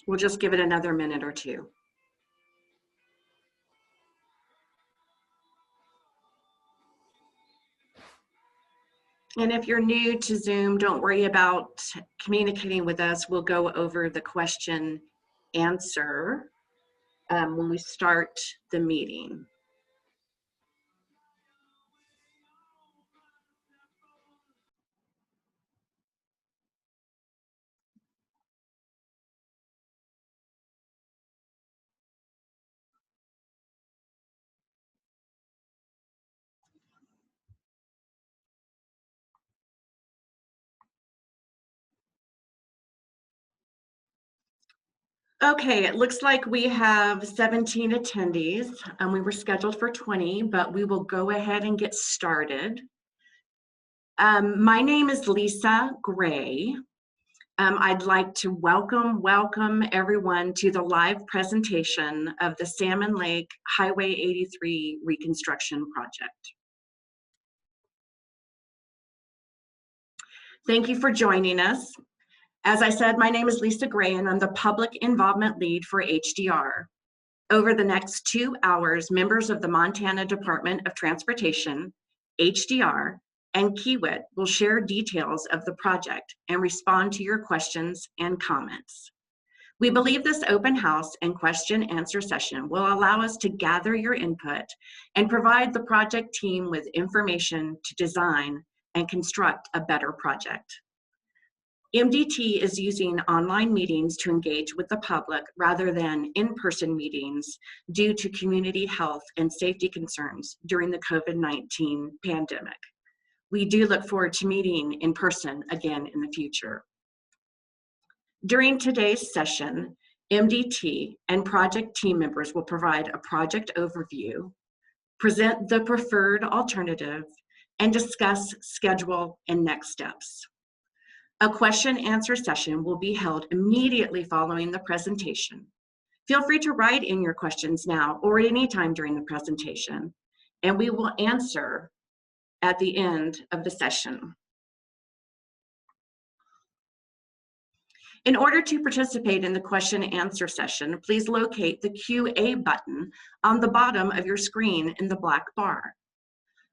We'll just give it another minute or two. And if you're new to Zoom, don't worry about communicating with us. We'll go over the question answer when we start the meeting. Okay, it looks like we have 17 attendees, and we were scheduled for 20, but we will go ahead and get started. My name is Lisa Gray. I'd like to welcome everyone to the live presentation of the Salmon Lake Highway 83 Reconstruction Project. Thank you for joining us. As I said, my name is Lisa Gray, and I'm the Public Involvement Lead for HDR. Over the next 2 hours, members of the Montana Department of Transportation, HDR, and Kiewit will share details of the project and respond to your questions and comments. We believe this open house and question answer session will allow us to gather your input and provide the project team with information to design and construct a better project. MDT is using online meetings to engage with the public rather than in-person meetings due to community health and safety concerns during the COVID-19 pandemic. We do look forward to meeting in person again in the future. During today's session, MDT and project team members will provide a project overview, present the preferred alternative, and discuss schedule and next steps. A question answer session will be held immediately following the presentation. Feel free to write in your questions now or at any time during the presentation, and we will answer at the end of the session. In order to participate in the question and answer session, please locate the QA button on the bottom of your screen in the black bar.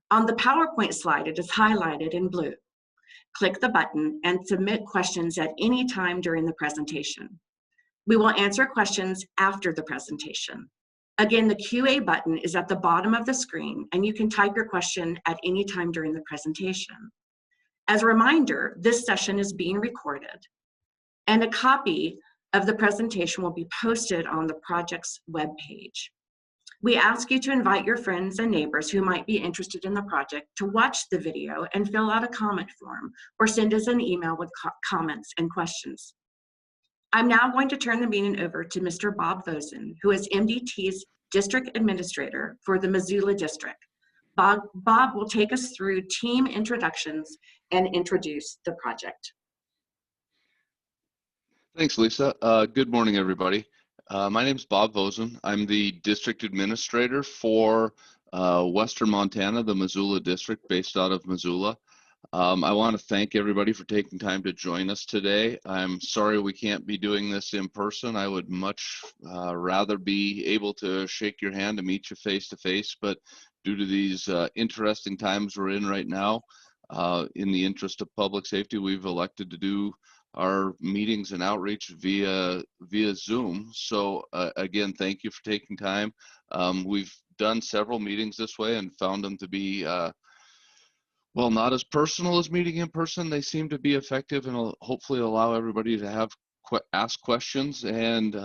On the PowerPoint slide, it is highlighted in blue. Click the button and submit questions at any time during the presentation. We will answer questions after the presentation. Again, the QA button is at the bottom of the screen, and you can type your question at any time during the presentation. As a reminder, this session is being recorded, and a copy of the presentation will be posted on the project's webpage. We ask you to invite your friends and neighbors who might be interested in the project to watch the video and fill out a comment form or send us an email with comments and questions. I'm now going to turn the meeting over to Mr. Bob Vosen, who is MDT's District Administrator for the Missoula District. Bob will take us through team introductions and introduce the project. Thanks, Lisa. Good morning, everybody. My name is Bob Vosen. I'm the District Administrator for Western Montana, the Missoula District, based out of Missoula. I want to thank everybody for taking time to join us today. I'm sorry we can't be doing this in person. I would much rather be able to shake your hand and meet you face to face, but due to these interesting times we're in right now, in the interest of public safety, we've elected to do our meetings and outreach via Zoom. So again, thank you for taking time. We've done several meetings this way and found them to be well, not as personal as meeting in person. They seem to be effective and will hopefully allow everybody to have ask questions and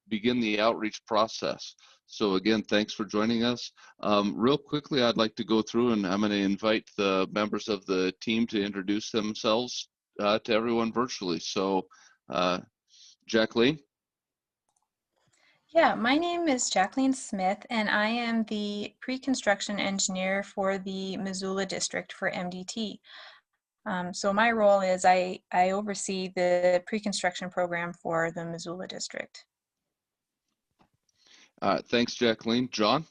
begin the outreach process. So again, thanks for joining us. Real quickly, I'd like to go through, and I'm going to invite the members of the team to introduce themselves to everyone virtually. So Jacqueline. Yeah, my name is Jacqueline Smith, and I am the pre-construction engineer for the Missoula District for MDT. So my role is I oversee the pre-construction program for the Missoula District. Thanks, Jacqueline. John?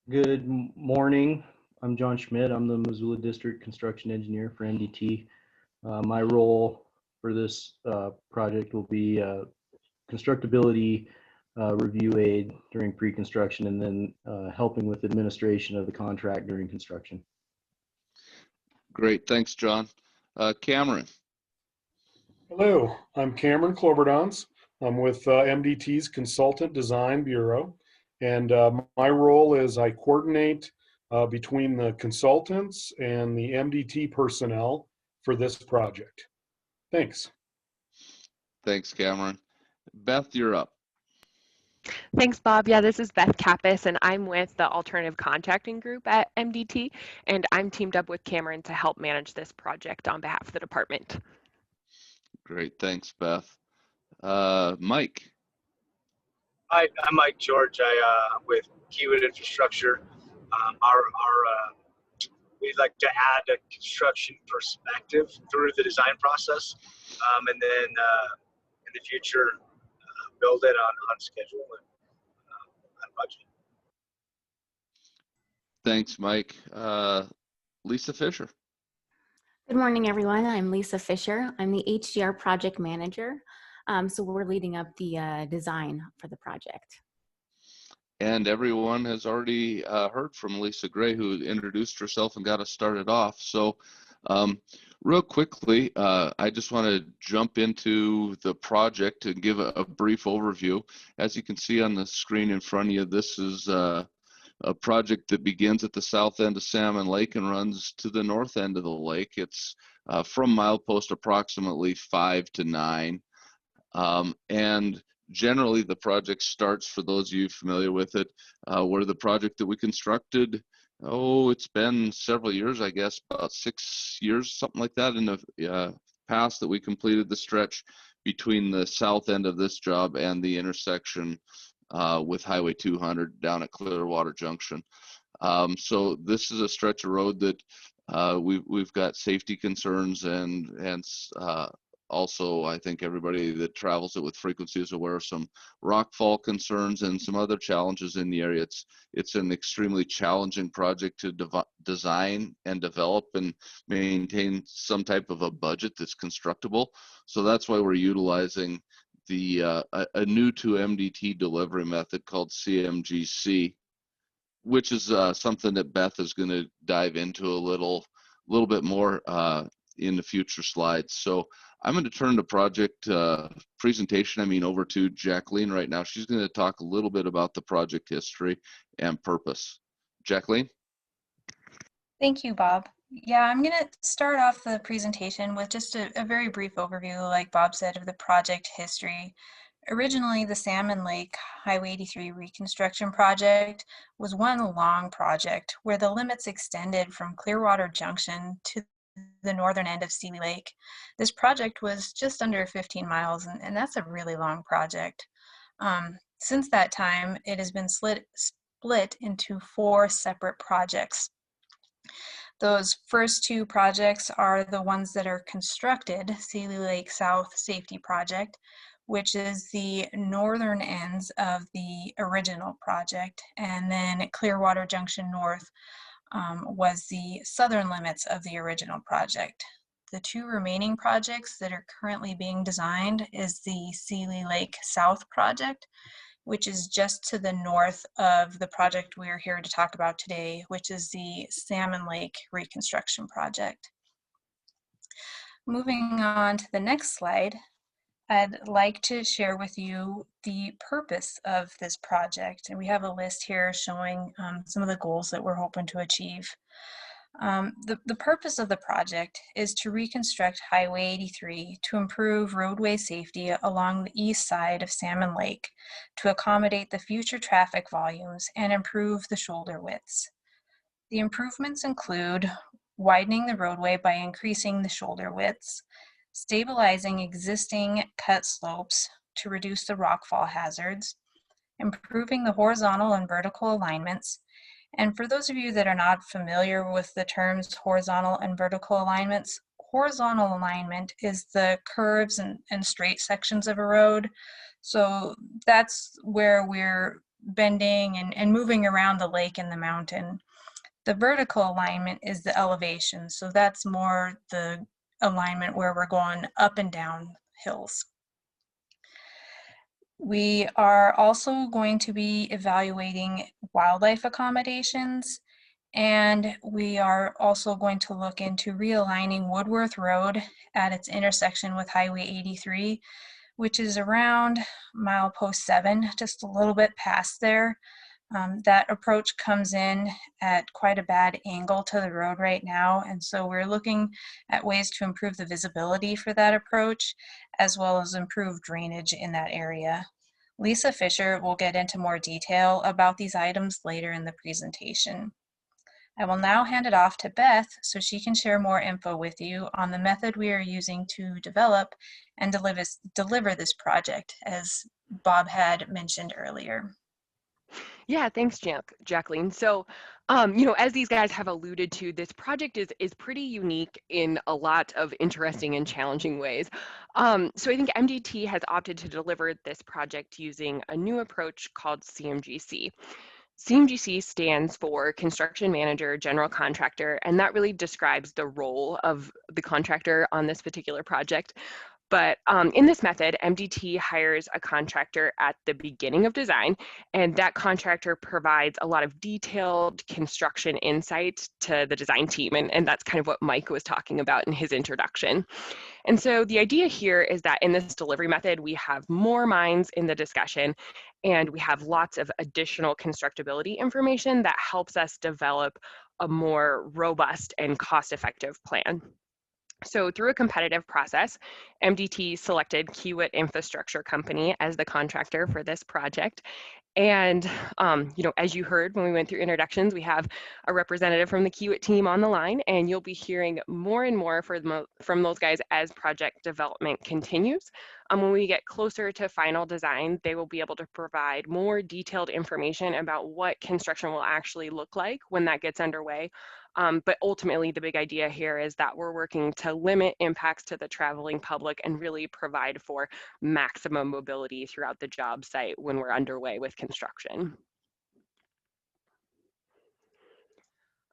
Good morning. I'm John Schmidt. I'm the Missoula District Construction Engineer for MDT. My role for this project will be constructability review aid during pre-construction, and then helping with administration of the contract during construction. Great, thanks, John. Cameron. Hello, I'm Cameron Cloberdance. I'm with MDT's Consultant Design Bureau, and my role is I coordinate between the consultants and the MDT personnel for this project. Thanks. Thanks, Cameron. Beth, you're up. Thanks, Bob. Yeah, this is Beth Kappas, and I'm with the Alternative Contracting Group at MDT, and I'm teamed up with Cameron to help manage this project on behalf of the department. Great, thanks, Beth. Mike. Hi, I'm Mike George. I'm with Kiewit Infrastructure. We'd like to add a construction perspective through the design process, and then in the future build it on schedule and on budget. Thanks, Mike. Lisa Fisher. Good morning, everyone. I'm Lisa Fisher. I'm the HDR project manager. So we're leading up the design for the project. And everyone has already heard from Lisa Gray, who introduced herself and got us started off. So real quickly, I just want to jump into the project and give a brief overview. As you can see on the screen in front of you, this is a project that begins at the south end of Salmon Lake and runs to the north end of the lake. It's from milepost approximately 5 to 9. And generally the project starts, for those of you familiar with it, where the project that we constructed, it's been several years, I guess, about 6 years, something like that, in the past, that we completed the stretch between the south end of this job and the intersection with Highway 200 down at Clearwater Junction. So this is a stretch of road that we've got safety concerns, and also, I think everybody that travels it with frequency is aware of some rockfall concerns and some other challenges in the area. It's an extremely challenging project to design and develop and maintain some type of a budget that's constructible. So that's why we're utilizing the a new to MDT delivery method called CMGC, which is something that Beth is going to dive into a little bit more in the future slides. So I'm going to turn the project presentation, over to Jacqueline right now. She's going to talk a little bit about the project history and purpose. Jacqueline? Thank you, Bob. Yeah, I'm going to start off the presentation with just a very brief overview, like Bob said, of the project history. Originally, the Salmon Lake Highway 83 Reconstruction project was one long project where the limits extended from Clearwater Junction to the northern end of Seeley Lake. This project was just under 15 miles, and that's a really long project. Since that time, it has been split into 4 separate projects. Those first 2 projects are the ones that are constructed: Seeley Lake South Safety Project, which is the northern ends of the original project, and then Clearwater Junction North was the southern limits of the original project. The 2 remaining projects that are currently being designed is the Seeley Lake South project, which is just to the north of the project we're here to talk about today, which is the Salmon Lake Reconstruction project. Moving on to the next slide, I'd like to share with you the purpose of this project. And we have a list here showing some of the goals that we're hoping to achieve. The purpose of the project is to reconstruct Highway 83 to improve roadway safety along the east side of Salmon Lake to accommodate the future traffic volumes and improve the shoulder widths. The improvements include widening the roadway by increasing the shoulder widths, stabilizing existing cut slopes to reduce the rockfall hazards, improving the horizontal and vertical alignments. And for those of you that are not familiar with the terms horizontal and vertical alignments, horizontal alignment is the curves and straight sections of a road. So that's where we're bending and moving around the lake and the mountain. The vertical alignment is the elevation. So that's more the alignment where we're going up and down hills. We are also going to be evaluating wildlife accommodations, and we are also going to look into realigning Woodworth Road at its intersection with Highway 83, which is around milepost 7, just a little bit past there. That approach comes in at quite a bad angle to the road right now, and so we're looking at ways to improve the visibility for that approach, as well as improve drainage in that area. Lisa Fisher will get into more detail about these items later in the presentation. I will now hand it off to Beth so she can share more info with you on the method we are using to develop and deliver this project, as Bob had mentioned earlier. Yeah, thanks, Jacqueline. So, as these guys have alluded to, this project is pretty unique in a lot of interesting and challenging ways. So I think MDT has opted to deliver this project using a new approach called CMGC. CMGC stands for Construction Manager, General Contractor, and that really describes the role of the contractor on this particular project. But in this method, MDT hires a contractor at the beginning of design, and that contractor provides a lot of detailed construction insight to the design team, and that's kind of what Mike was talking about in his introduction. And so the idea here is that in this delivery method, we have more minds in the discussion, and we have lots of additional constructability information that helps us develop a more robust and cost-effective plan. So through a competitive process, MDT selected Kiewit Infrastructure Company as the contractor for this project. And, as you heard when we went through introductions, we have a representative from the Kiewit team on the line, and you'll be hearing more and more from those guys as project development continues. When we get closer to final design, they will be able to provide more detailed information about what construction will actually look like when that gets underway. But ultimately, the big idea here is that we're working to limit impacts to the traveling public and really provide for maximum mobility throughout the job site when we're underway with construction.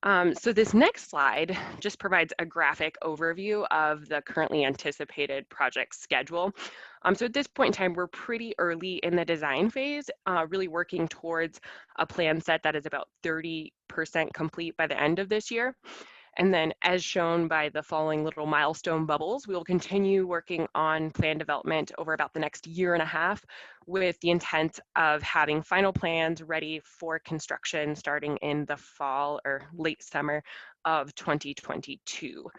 So this next slide just provides a graphic overview of the currently anticipated project schedule. So at this point in time, we're pretty early in the design phase, really working towards a plan set that is about 30% complete by the end of this year. And then as shown by the following little milestone bubbles, we will continue working on plan development over about the next year and a half with the intent of having final plans ready for construction starting in the fall or late summer of 2022.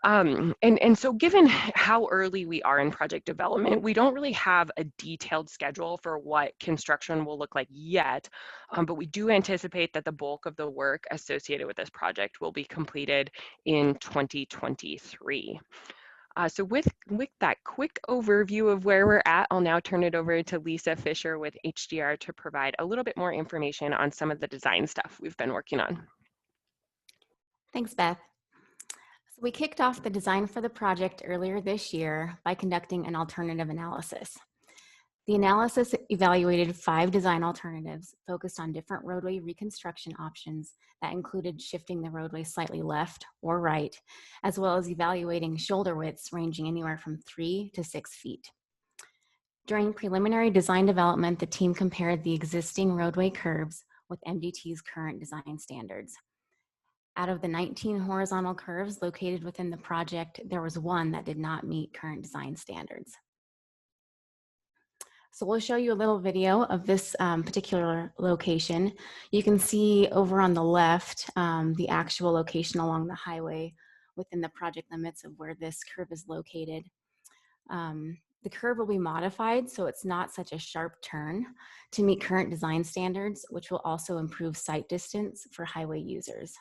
And so given how early we are in project development, we don't really have a detailed schedule for what construction will look like yet, but we do anticipate that the bulk of the work associated with this project will be completed in 2023. So with that quick overview of where we're at, I'll now turn it over to Lisa Fisher with HDR to provide a little bit more information on some of the design stuff we've been working on. Thanks, Beth. So we kicked off the design for the project earlier this year by conducting an alternative analysis. The analysis evaluated 5 design alternatives focused on different roadway reconstruction options that included shifting the roadway slightly left or right, as well as evaluating shoulder widths ranging anywhere from 3 to 6 feet. During preliminary design development, the team compared the existing roadway curves with MDT's current design standards. Out of the 19 horizontal curves located within the project, there was one that did not meet current design standards. So we'll show you a little video of this particular location. You can see over on the left the actual location along the highway within the project limits of where this curve is located. The curve will be modified so it's not such a sharp turn to meet current design standards, which will also improve sight distance for highway users.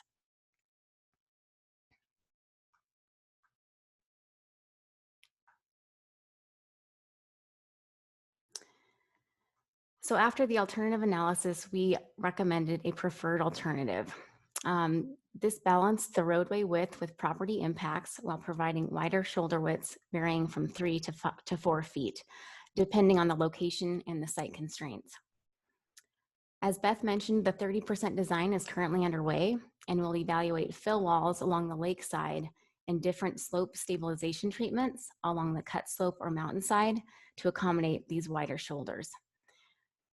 So after the alternative analysis, we recommended a preferred alternative. This balanced the roadway width with property impacts while providing wider shoulder widths varying from 3 to 4 feet, depending on the location and the site constraints. As Beth mentioned, the 30% design is currently underway and will evaluate fill walls along the lakeside and different slope stabilization treatments along the cut slope or mountainside to accommodate these wider shoulders.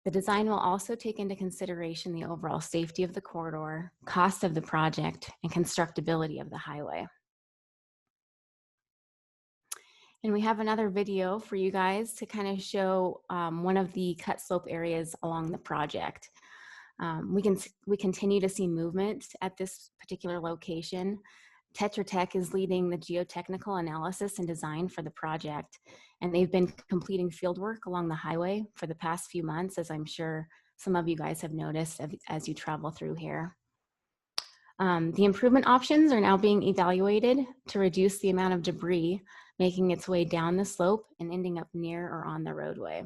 The design will also take into consideration the overall safety of the corridor, cost of the project, and constructability of the highway. And we have another video for you guys to kind of show one of the cut slope areas along the project. We continue to see movement at this particular location. Tetra Tech is leading the geotechnical analysis and design for the project, and they've been completing field work along the highway for the past few months, as I'm sure some of you guys have noticed as you travel through here. The improvement options are now being evaluated to reduce the amount of debris making its way down the slope and ending up near or on the roadway.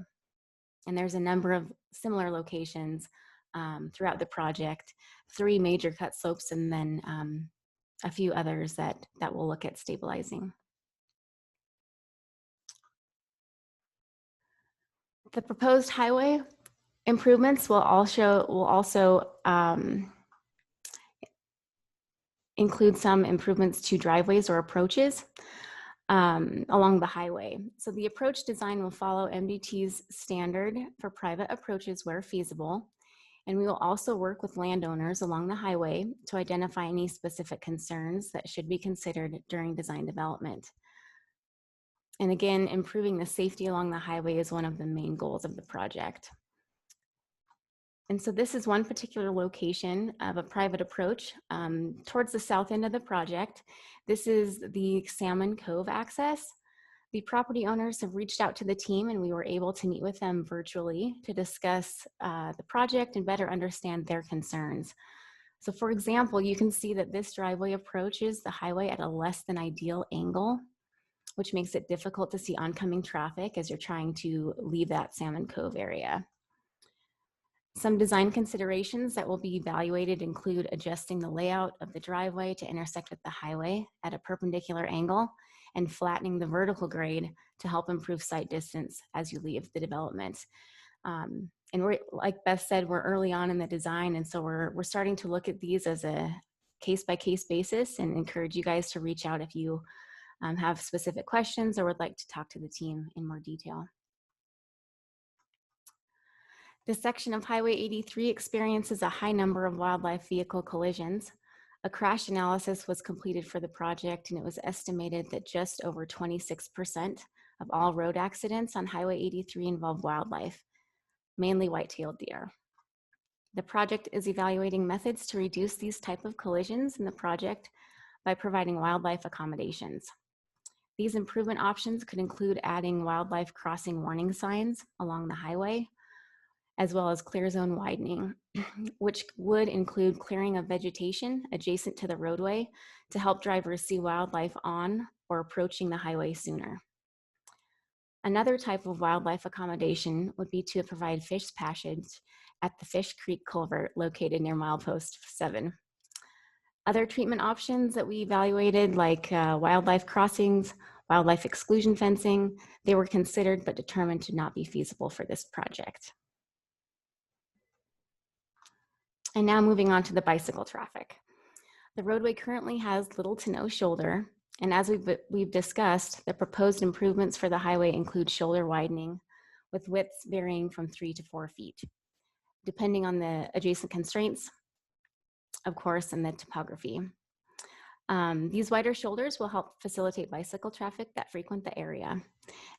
And there's a number of similar locations throughout the project, 3 major cut slopes, and then a few others that we'll look at stabilizing. The proposed highway improvements will also include some improvements to driveways or approaches along the highway. So the approach design will follow MDT's standard for private approaches where feasible. And we will also work with landowners along the highway to identify any specific concerns that should be considered during design development. And again, improving the safety along the highway is one of the main goals of the project. And so this is one particular location of a private approach towards the south end of the project. This is the Salmon Cove access. The property owners have reached out to the team, and we were able to meet with them virtually to discuss the project and better understand their concerns. So for example, you can see that this driveway approaches the highway at a less than ideal angle, which makes it difficult to see oncoming traffic as you're trying to leave that Salmon Cove area. Some design considerations that will be evaluated include adjusting the layout of the driveway to intersect with the highway at a perpendicular angle and flattening the vertical grade to help improve sight distance as you leave the development. And we're, like Beth said, we're early on in the design, and so we're starting to look at these as a case-by-case basis and encourage you guys to reach out if you have specific questions or would like to talk to the team in more detail. This section of Highway 83 experiences a high number of wildlife vehicle collisions. A crash analysis was completed for the project, and it was estimated that just over 26% of all road accidents on Highway 83 involve wildlife, mainly white-tailed deer. The project is evaluating methods to reduce these type of collisions in the project by providing wildlife accommodations. These improvement options could include adding wildlife crossing warning signs along the highway, as well as clear zone widening, which would include clearing of vegetation adjacent to the roadway to help drivers see wildlife on or approaching the highway sooner. Another type of wildlife accommodation would be to provide fish passage at the Fish Creek culvert located near milepost 7. Other treatment options that we evaluated, like wildlife crossings, wildlife exclusion fencing, they were considered but determined to not be feasible for this project. And now moving on to the bicycle traffic. The roadway currently has little to no shoulder, and as we've discussed, the proposed improvements for the highway include shoulder widening with widths varying from 3 to 4 feet, depending on the adjacent constraints, of course, and the topography. These wider shoulders will help facilitate bicycle traffic that frequent the area.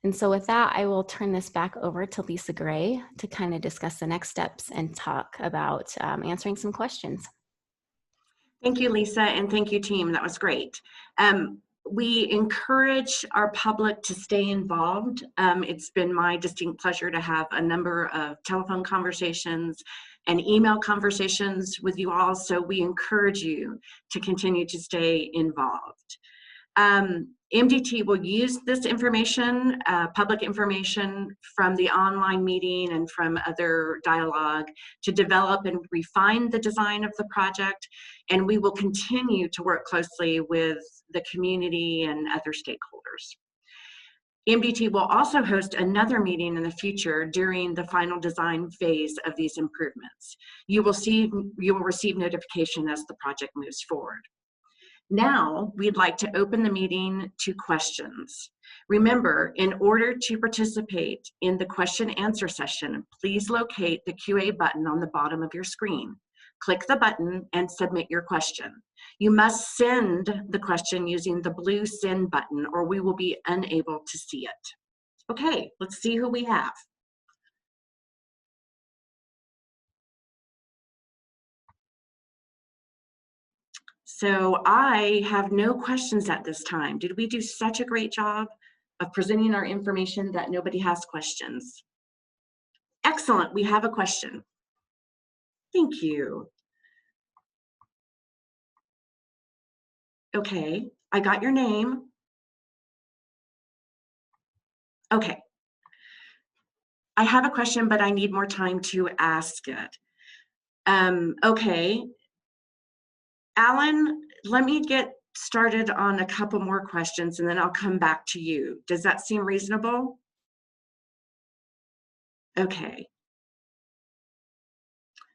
And so with that, I will turn this back over to Lisa Gray to kind of discuss the next steps and talk about answering some questions. Thank you, Lisa, and thank you, team. That was great. We encourage our public to stay involved. It's been my distinct pleasure to have a number of telephone conversations and email conversations with you all, so we encourage you to continue to stay involved. MDT will use this information, public information from the online meeting and from other dialogue to develop and refine the design of the project, and we will continue to work closely with the community and other stakeholders. MDT will also host another meeting in the future during the final design phase of these improvements. You will receive notification as the project moves forward. Now, we'd like to open the meeting to questions. Remember, in order to participate in the question answer session, please locate the QA button on the bottom of your screen. Click the button and submit your question. You must send the question using the blue send button or we will be unable to see it. Okay, let's see who we have. So I have no questions at this time. Did we do such a great job of presenting our information that nobody has questions? Excellent, we have a question. Thank you. Okay, I got your name. Okay. I have a question, but I need more time to ask it. Okay. Alan, let me get started on a couple more questions and then I'll come back to you. Does that seem reasonable? Okay.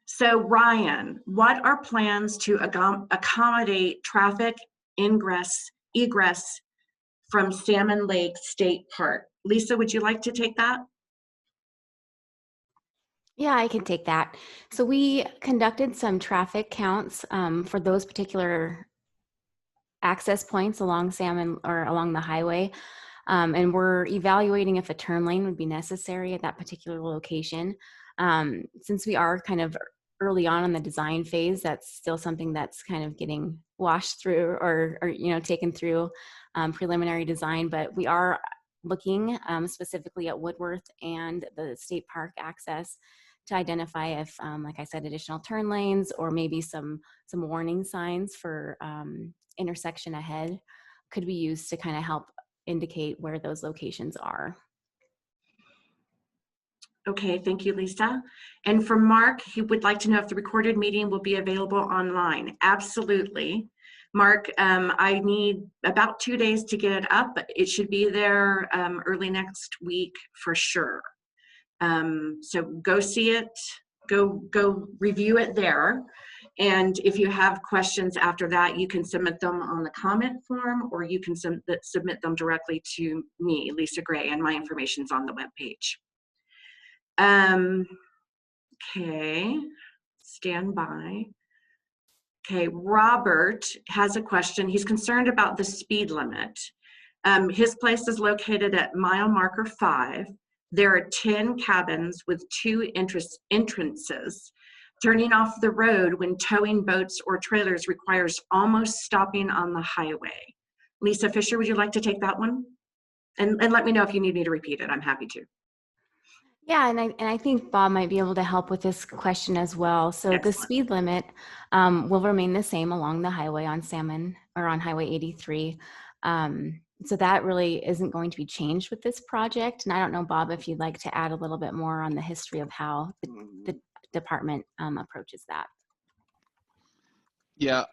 So Ryan, what are plans to accommodate traffic egress from Salmon Lake State Park? Lisa, would you like to take that? Yeah, I can take that. So we conducted some traffic counts for those particular access points along Salmon or along the highway. And we're evaluating if a turn lane would be necessary at that particular location. Since we are kind of early on in the design phase, that's still something that's kind of getting washed through or taken through preliminary design, but we are looking specifically at Woodworth and the state park access to identify if, like I said, additional turn lanes or maybe some warning signs for intersection ahead could be used to kind of help indicate where those locations are. Okay, thank you, Lisa. And for Mark, he would like to know if the recorded meeting will be available online. Absolutely. Mark, I need about 2 days to get it up, but it should be there early next week for sure. So go see it, go review it there. And if you have questions after that, you can submit them on the comment form or you can submit them directly to me, Lisa Gray, and my information's on the webpage. Okay, stand by. Okay, Robert has a question. He's concerned about the speed limit. His place is located at mile marker 5. There are 10 cabins with 2 entrances. Turning off the road when towing boats or trailers requires almost stopping on the highway. Lisa Fisher, would you like to take that one? And let me know if you need me to repeat it. I'm happy to. Yeah, and I think Bob might be able to help with this question as well. So Excellent. the speed limit will remain the same along the highway on Salmon or on Highway 83. So that really isn't going to be changed with this project. And I don't know, Bob, if you'd like to add a little bit more on the history of how the department approaches that. Yeah,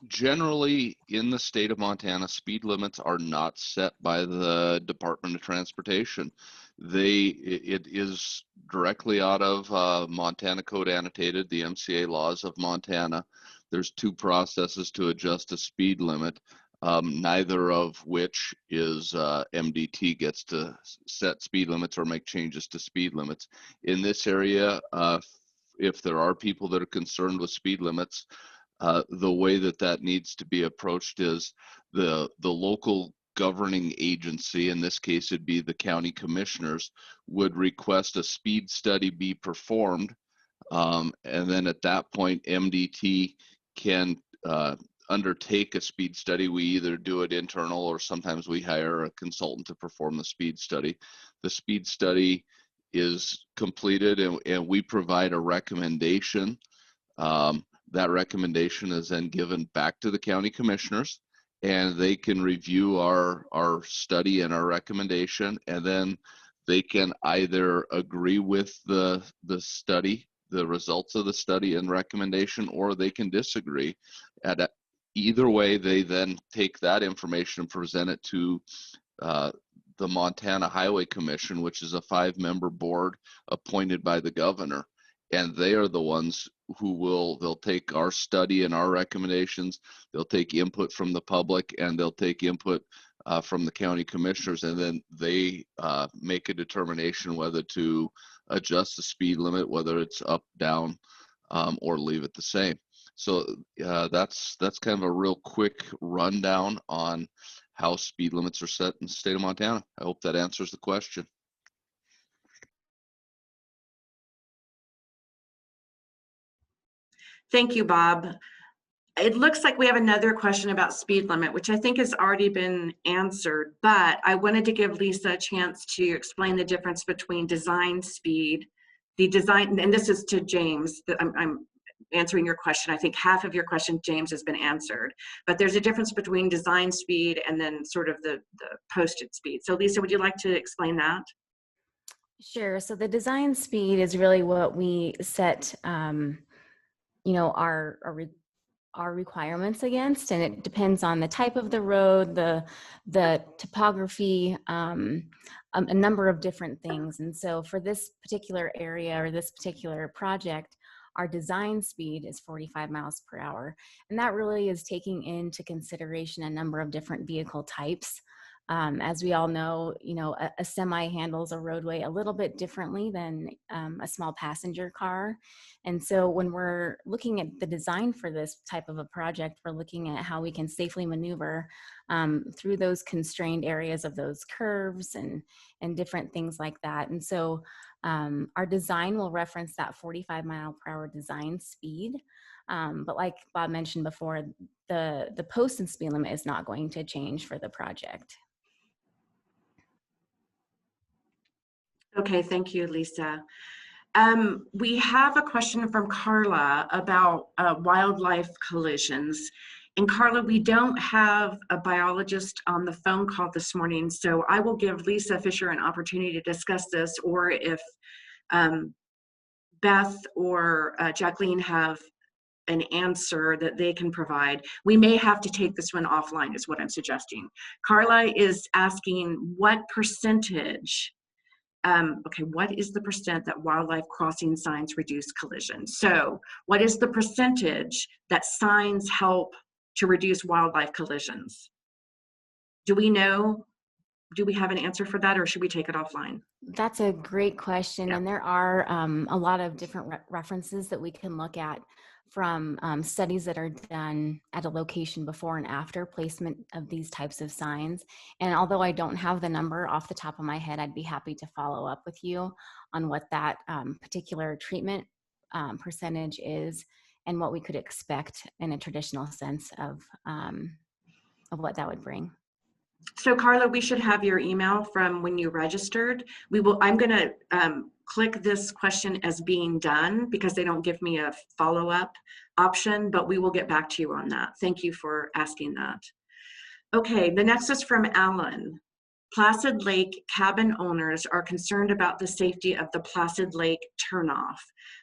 generally in the state of Montana, speed limits are not set by the Department of Transportation. It is directly out of Montana Code Annotated, the MCA laws of Montana. There's 2 processes to adjust a speed limit, neither of which is MDT gets to set speed limits or make changes to speed limits. In this area, if there are people that are concerned with speed limits, the way that needs to be approached is the local governing agency, in this case it'd be the county commissioners, would request a speed study be performed, and then at that point MDT can undertake a speed study. We either do it internal or sometimes we hire a consultant to perform the speed study. The speed study is completed and we provide a recommendation. That recommendation is then given back to the county commissioners and they can review our study and our recommendation, and then they can either agree with the study, the results of the study and recommendation, or they can disagree. Either way, they then take that information and present it to the Montana Highway Commission, which is a 5-member board appointed by the governor. And they are the ones they'll take our study and our recommendations, they'll take input from the public, and they'll take input from the county commissioners, and then they make a determination whether to adjust the speed limit, whether it's up, down, or leave it the same. So that's kind of a real quick rundown on how speed limits are set in the state of Montana. I hope that answers the question. Thank you, Bob. It looks like we have another question about speed limit, which I think has already been answered, but I wanted to give Lisa a chance to explain the difference between design speed, the design, and this is to James, I'm answering your question. I think half of your question, James, has been answered, but there's a difference between design speed and then sort of the posted speed. So Lisa, would you like to explain that? Sure. So the design speed is really what we set, you know, our requirements against, and it depends on the type of the road, the topography, a number of different things. And so for this particular area or this particular project, our design speed is 45 miles per hour. And that really is taking into consideration a number of different vehicle types. As we all know, you know, a semi handles a roadway a little bit differently than a small passenger car. And so when we're looking at the design for this type of a project, we're looking at how we can safely maneuver through those constrained areas of those curves and different things like that. And so our design will reference that 45 mile per hour design speed. But like Bob mentioned before, the posted speed limit is not going to change for the project. Okay, thank you, Lisa. We have a question from Carla about wildlife collisions. And Carla, we don't have a biologist on the phone call this morning, so I will give Lisa Fisher an opportunity to discuss this, or if Beth or Jacqueline have an answer that they can provide. We may have to take this one offline is what I'm suggesting. Carla is asking what percentage okay, what is the percent that wildlife crossing signs reduce collisions? So what is the percentage that signs help to reduce wildlife collisions? Do we know? Do we have an answer for that, or should we take it offline? That's a great question. Yeah. And there are a lot of different references that we can look at from studies that are done at a location before and after placement of these types of signs. And although I don't have the number off the top of my head, I'd be happy to follow up with you on what that particular treatment percentage is and what we could expect in a traditional sense of what that would bring. So Carla, we should have your email from when you registered. I'm gonna click this question as being done because they don't give me a follow-up option, but we will get back to you on that. Thank you for asking that. Okay, the next is from Alan. Placid Lake cabin owners are concerned about the safety of the Placid Lake turnoff.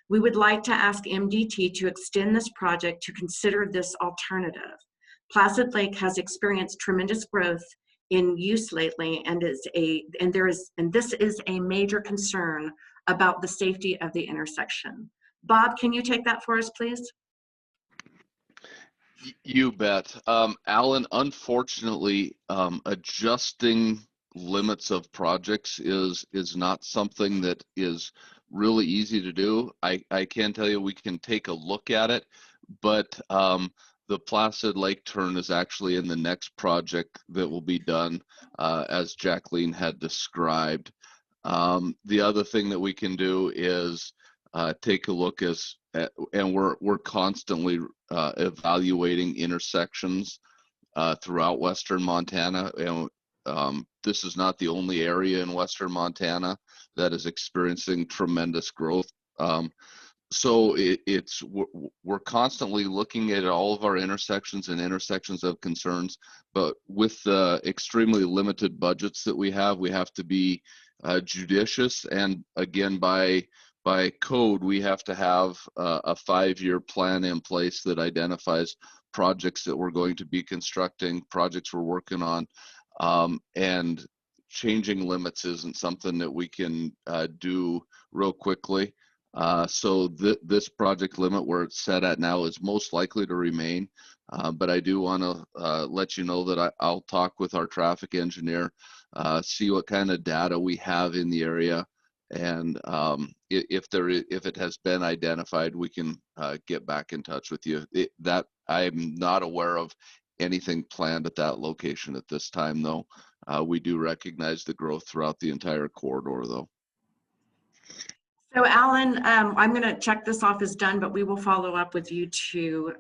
We would like to ask MDT to extend this project to consider this alternative. Placid Lake has experienced tremendous growth in use lately, and this is a major concern about the safety of the intersection. Bob, can you take that for us, please? You bet. Alan, unfortunately, adjusting limits of projects is not something that is really easy to do. I can tell you we can take a look at it, but the Placid Lake turn is actually in the next project that will be done, as Jacqueline had described. The other thing that we can do is take a look and we're constantly evaluating intersections throughout Western Montana. And this is not the only area in Western Montana that is experiencing tremendous growth. So we're constantly looking at all of our intersections and intersections of concerns, but with the extremely limited budgets that we have to be judicious. And again, by code, we have to have a 5-year plan in place that identifies projects that we're going to be constructing, projects we're working on, and changing limits isn't something that we can do real quickly. So this project limit where it's set at now is most likely to remain. But I do want to let you know that I'll talk with our traffic engineer, see what kind of data we have in the area. And if it has been identified, we can get back in touch with you. I'm not aware of anything planned at that location at this time, though. We do recognize the growth throughout the entire corridor, though. So Alan, I'm going to check this off as done, but we will follow up with you too.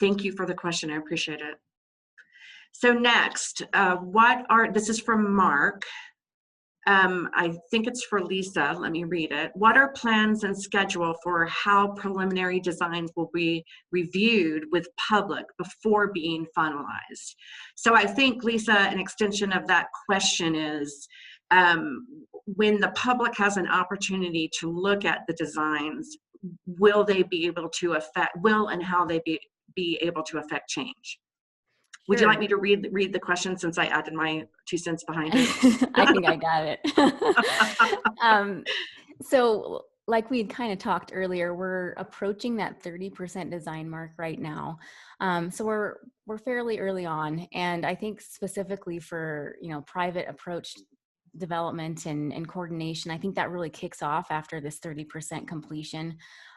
Thank you for the question. I appreciate it. So next, this is from Mark. I think it's for Lisa. Let me read it. What are plans and schedule for how preliminary designs will be reviewed with public before being finalized? So I think, Lisa, an extension of that question is, when the public has an opportunity to look at the designs, will they be able to and how they be able to affect change? Would you like me to read the question since I added my 2 cents behind it? I think I got it. So like we had kind of talked earlier, we're approaching that 30% design mark right now. So we're fairly early on. And I think specifically for, private approach development and coordination, I think that really kicks off after this 30% completion.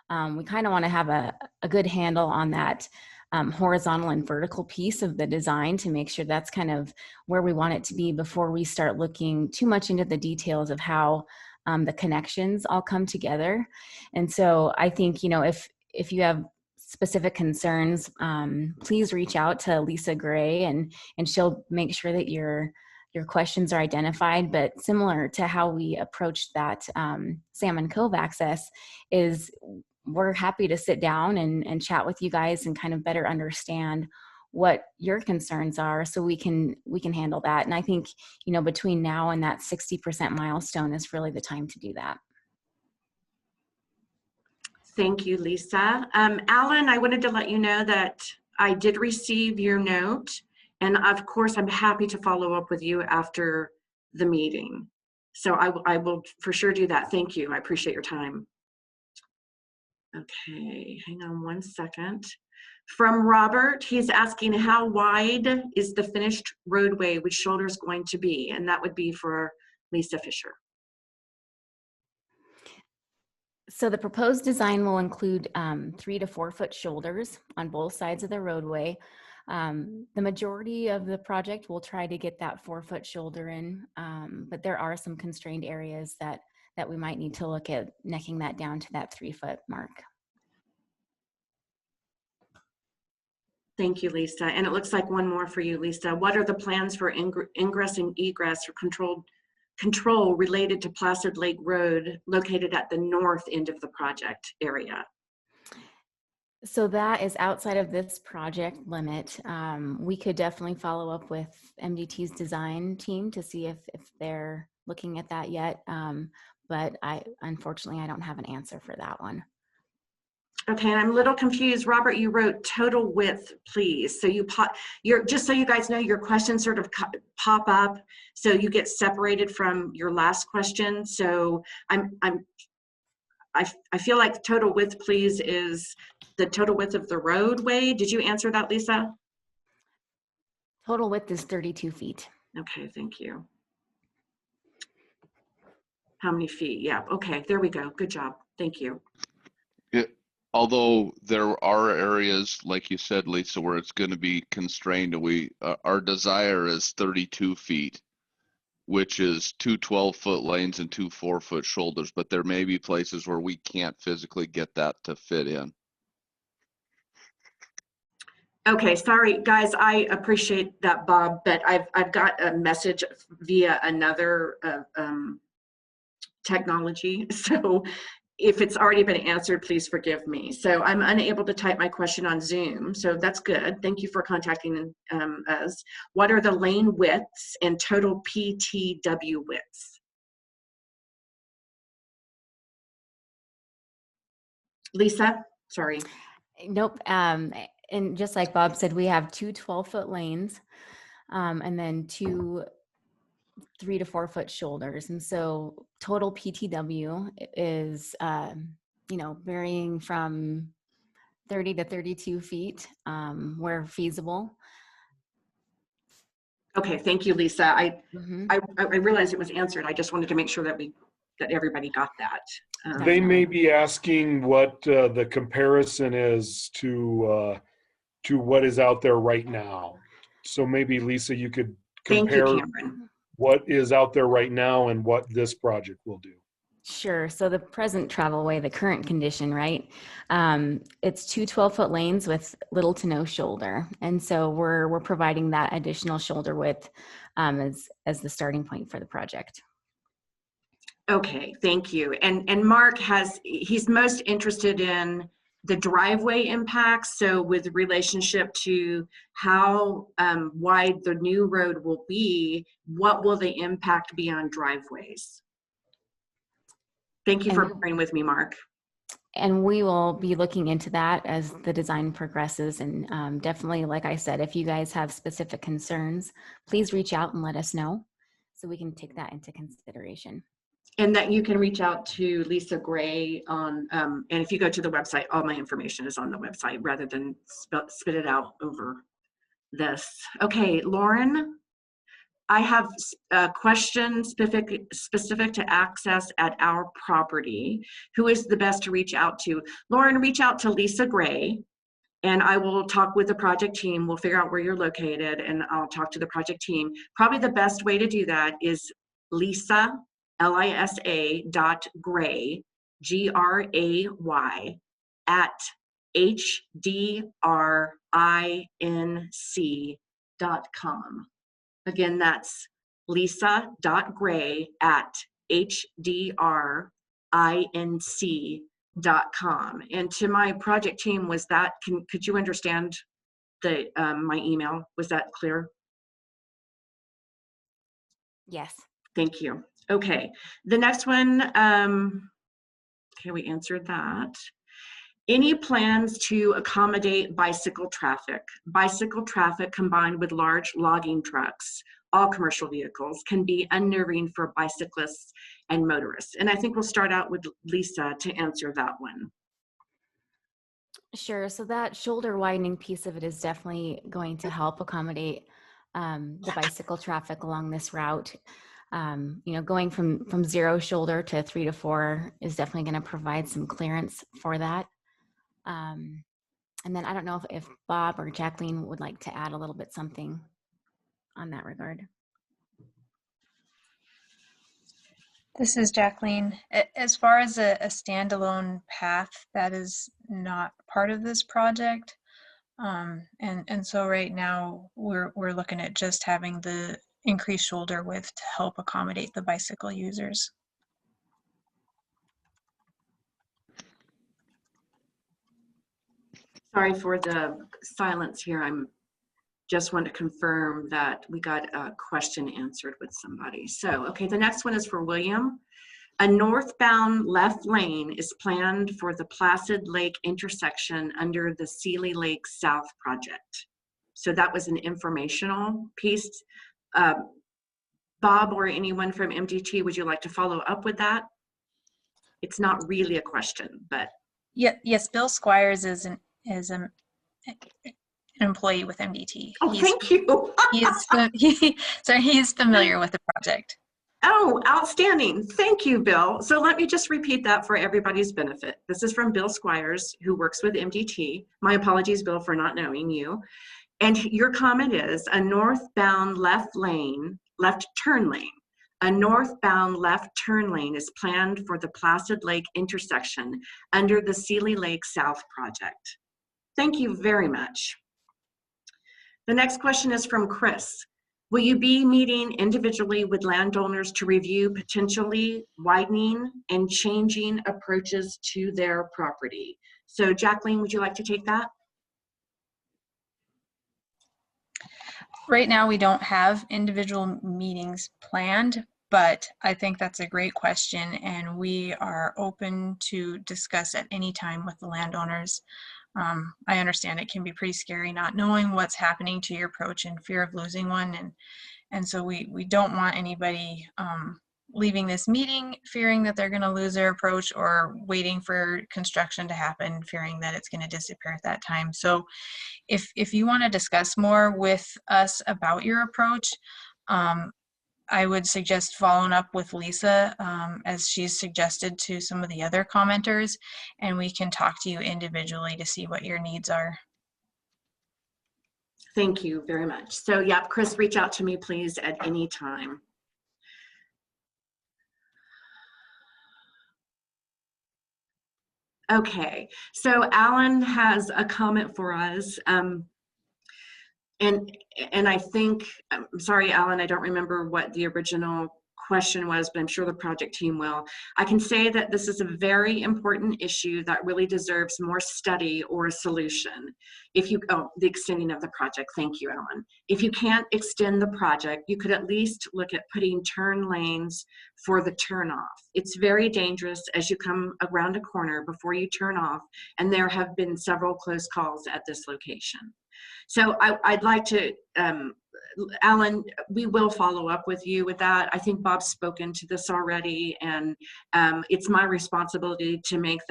We kind of want to have a good handle on that horizontal and vertical piece of the design to make sure that's kind of where we want it to be before we start looking too much into the details of how the connections all come together. And so I think, if you have specific concerns, please reach out to Lisa Gray and she'll make sure that your questions are identified. But similar to how we approached that Salmon Cove access is we're happy to sit down and chat with you guys and kind of better understand what your concerns are so we can handle that. And I think, between now and that 60% milestone is really the time to do that. Thank you, Lisa. Alan, I wanted to let you know that I did receive your note, and of course, I'm happy to follow up with you after the meeting. So I will for sure do that. Thank you. I appreciate your time. Okay, hang on 1 second. From Robert, he's asking how wide is the finished roadway with shoulders going to be? And that would be for Lisa Fisher. So the proposed design will include 3 to 4 foot shoulders on both sides of the roadway. The majority of the project will try to get that 4 foot shoulder in, but there are some constrained areas that we might need to look at necking that down to that 3 foot mark. Thank you, Lisa. And it looks like one more for you, Lisa. What are the plans for ingress and egress or control related to Placid Lake Road located at the north end of the project area? So that is outside of this project limit. We could definitely follow up with MDT's design team to see if they're looking at that yet. But unfortunately, I don't have an answer for that one. Okay, I'm a little confused. Robert, you wrote total width, please. So just so you guys know, your questions sort of pop up, so you get separated from your last question. So I feel like total width, please, is the total width of the roadway. Did you answer that, Lisa? Total width is 32 feet. Okay, thank you. How many feet? Yeah, okay, there we go. Good job. Thank you. Although there are areas, like you said, Lisa, where it's going to be constrained, our desire is 32 feet, which is 2 12-foot lanes and 2 4-foot shoulders, but there may be places where we can't physically get that to fit in. Okay, sorry guys, I appreciate that, Bob, but I've got a message via another technology, so if it's already been answered, please forgive me. So I'm unable to type my question on Zoom, so that's good. Thank you for contacting us. What are the lane widths and total PTW widths? Lisa, sorry. Nope. And just like Bob said, we have 2 12-foot lanes and then 2 3 to 4 foot shoulders. And so total PTW is varying from 30 to 32 feet where feasible. Okay, thank you, Lisa. I Mhm. realized it was answered. I just wanted to make sure that everybody got that. They may Definitely. be asking what the comparison is to what is out there right now. So maybe Lisa, you could Thank you, compare Cameron. what is out there right now and what this project will do. Sure. So the present travelway, the current condition, right? It's two 12-foot lanes with little to no shoulder, and so we're providing that additional shoulder width as the starting point for the project. Okay, thank you. And Mark he's most interested in the driveway impacts. So with relationship to how wide the new road will be, what will the impact be on driveways? Thank you for bearing with me, Mark. And we will be looking into that as the design progresses. And definitely, like I said, if you guys have specific concerns, please reach out and let us know so we can take that into consideration. And that you can reach out to Lisa Gray on, and if you go to the website, all my information is on the website rather than spit it out over this. Okay, Lauren, I have a question specific to access at our property. Who is the best to reach out to? Lauren, reach out to Lisa Gray, and I will talk with the project team. We'll figure out where you're located, and I'll talk to the project team. Probably the best way to do that is Lisa, Lisa .gray, Gray, at hdrinc.com. Again, that's lisa.gray at hdrinc.com. And to my project team, was that, could you understand my email? Was that clear? Yes. Thank you. Okay, the next one, okay, we answered that. Any plans to accommodate bicycle traffic? Bicycle traffic combined with large logging trucks, all commercial vehicles, can be unnerving for bicyclists and motorists. And I think we'll start out with Lisa to answer that one. Sure. So that shoulder widening piece of it is definitely going to help accommodate the bicycle traffic along this route. Going from 0 shoulder to 3 to 4 is definitely going to provide some clearance for that. And then I don't know if Bob or Jacqueline would like to add a little bit something on that regard. This is Jacqueline. As far as a standalone path, that is not part of this project. And so right now we're looking at just having the increased shoulder width to help accommodate the bicycle users. Sorry for the silence here. I'm just want to confirm that we got a question answered with somebody. So, okay, the next one is for William. A northbound left lane is planned for the Placid Lake intersection under the Sealy Lake South project. So that was an informational piece. Bob or anyone from MDT, would you like to follow up with that? It's not really a question, but. Yeah, yes, Bill Squires is an employee with MDT. Oh, thank you. He's familiar with the project. Oh, outstanding. Thank you, Bill. So let me just repeat that for everybody's benefit. This is from Bill Squires, who works with MDT. My apologies, Bill, for not knowing you. And your comment is a northbound left turn lane. A northbound left turn lane is planned for the Placid Lake intersection under the Sealy Lake South project. Thank you very much. The next question is from Chris. Will you be meeting individually with landowners to review potentially widening and changing approaches to their property? So Jacqueline, would you like to take that? Right now, we don't have individual meetings planned, but I think that's a great question, and we are open to discuss at any time with the landowners. I understand it can be pretty scary not knowing what's happening to your approach and fear of losing one, and so we don't want anybody leaving this meeting fearing that they're going to lose their approach, or waiting for construction to happen fearing that it's going to disappear at that time. So if you want to discuss more with us about your approach, I would suggest following up with Lisa, as she's suggested to some of the other commenters, and we can talk to you individually to see what your needs are. Thank you very much. So yeah, Chris, reach out to me please at any time. Okay, so Alan has a comment for us. And I think, I'm sorry, Alan, I don't remember what the original question was, but I'm sure the project team will. I can say that this is a very important issue that really deserves more study or a solution. If you, the extending of the project, thank you, Alan. If you can't extend the project, you could at least look at putting turn lanes for the turnoff. It's very dangerous as you come around a corner before you turn off, and there have been several close calls at this location. So I'd like to, Alan, we will follow up with you with that. I think Bob's spoken to this already, and it's my responsibility to make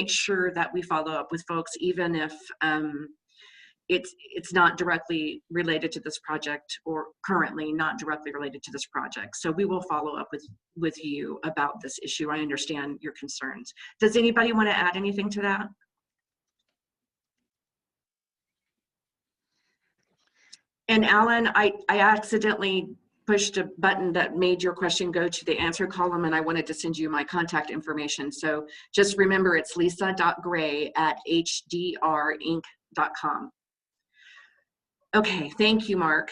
sure that we follow up with folks, even if it's not directly related to this project, or currently not directly related to this project. So we will follow up with you about this issue. I understand your concerns. Does anybody want to add anything to that? And Alan, I accidentally pushed a button that made your question go to the answer column, and I wanted to send you my contact information. So just remember, it's lisa.gray@hdrinc.com. Okay, thank you, Mark.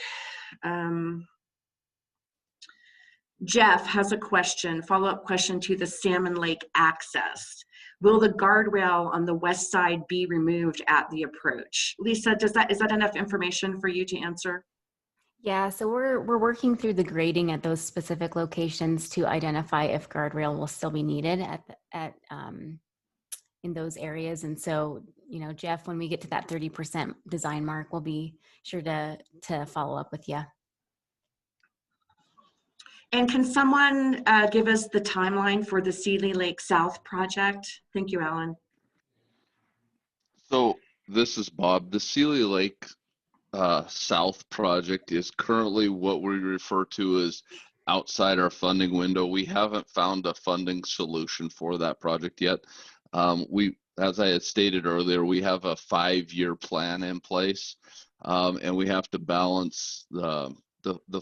Jeff has a question, follow-up question to the Salmon Lake access. Will the guardrail on the west side be removed at the approach? Lisa, is that enough information for you to answer? Yeah, so we're working through the grading at those specific locations to identify if guardrail will still be needed in those areas. And so, you know, Jeff, when we get to that 30% design mark, we'll be sure to follow up with you. And can someone give us the timeline for the Sealy Lake South project? Thank you, Alan. So this is Bob. The Sealy Lake South project is currently what we refer to as outside our funding window. We haven't found a funding solution for that project yet. As I had stated earlier, we have a 5-year plan in place, and we have to balance the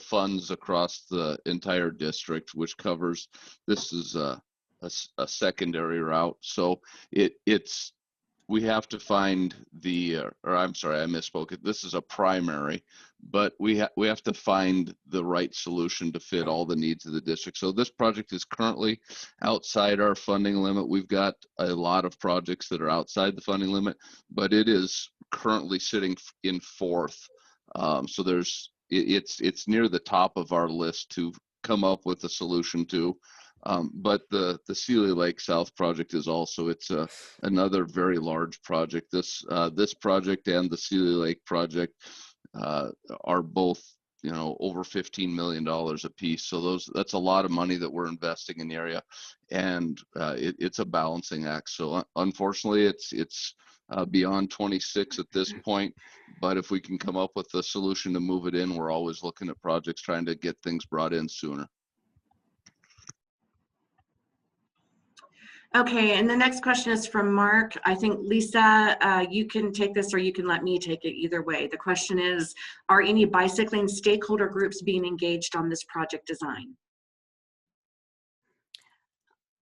funds across the entire district, which covers, this is a secondary route. So we have to find or I'm sorry, I misspoke. This is a primary, but we have to find the right solution to fit all the needs of the district. So this project is currently outside our funding limit. We've got a lot of projects that are outside the funding limit, but it is currently sitting in 4th. So it's near the top of our list to come up with a solution to. But the Sealy Lake South project is also, another very large project. This project and the Sealy Lake project are both, you know, over $15 million a piece. So that's a lot of money that we're investing in the area, and it's a balancing act. So unfortunately, it's beyond 26 at this point. But if we can come up with a solution to move it in, we're always looking at projects trying to get things brought in sooner. Okay, and the next question is from Mark. I think Lisa, you can take this, or you can let me take it, either way. The question is, are any bicycling stakeholder groups being engaged on this project design?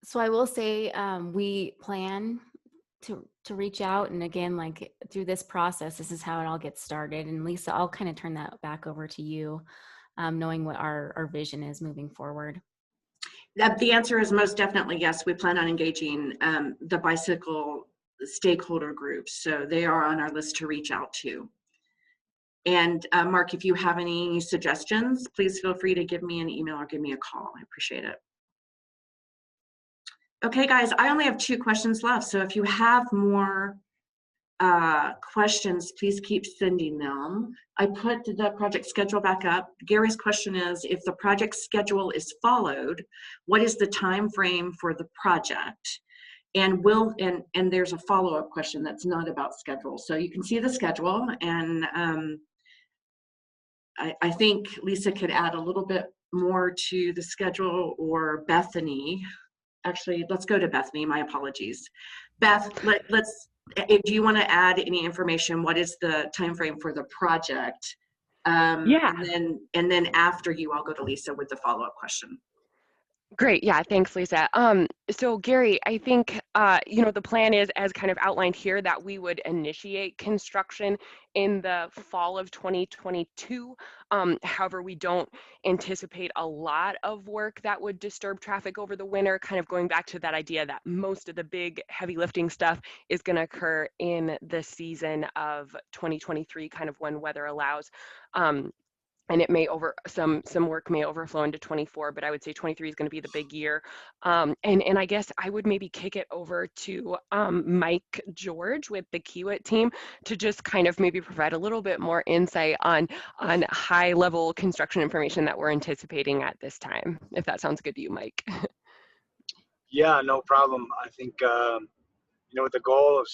So I will say we plan to reach out, and again, like through this process, this is how it all gets started. And Lisa, I'll kind of turn that back over to you, knowing what our vision is moving forward. The answer is most definitely yes. We plan on engaging the bicycle stakeholder groups, so they are on our list to reach out to. And Mark, if you have any suggestions, please feel free to give me an email or give me a call. I appreciate it. Okay, guys, I only have 2 questions left, so if you have more questions, please keep sending them. I put the project schedule back up. Gary's question is, if the project schedule is followed, what is the time frame for the project? And and there's a follow-up question that's not about schedule. So you can see the schedule, and I think Lisa could add a little bit more to the schedule, or Bethany. Actually, let's go to Bethany. My apologies. Beth, do you want to add any information? What is the time frame for the project? Yeah. And then after you, I'll go to Lisa with the follow-up question. Great. Yeah, thanks, Lisa. So Gary, I think, the plan is, as kind of outlined here, that we would initiate construction in the fall of 2022. However, we don't anticipate a lot of work that would disturb traffic over the winter, kind of going back to that idea that most of the big heavy lifting stuff is going to occur in the season of 2023, kind of when weather allows. And it may some work may overflow into 24, but I would say 23 is going to be the big year. And I guess I would maybe kick it over to Mike George with the Kiewit team to just kind of maybe provide a little bit more insight on high level construction information that we're anticipating at this time, if that sounds good to you, Mike. Yeah, no problem. I think, with the goal of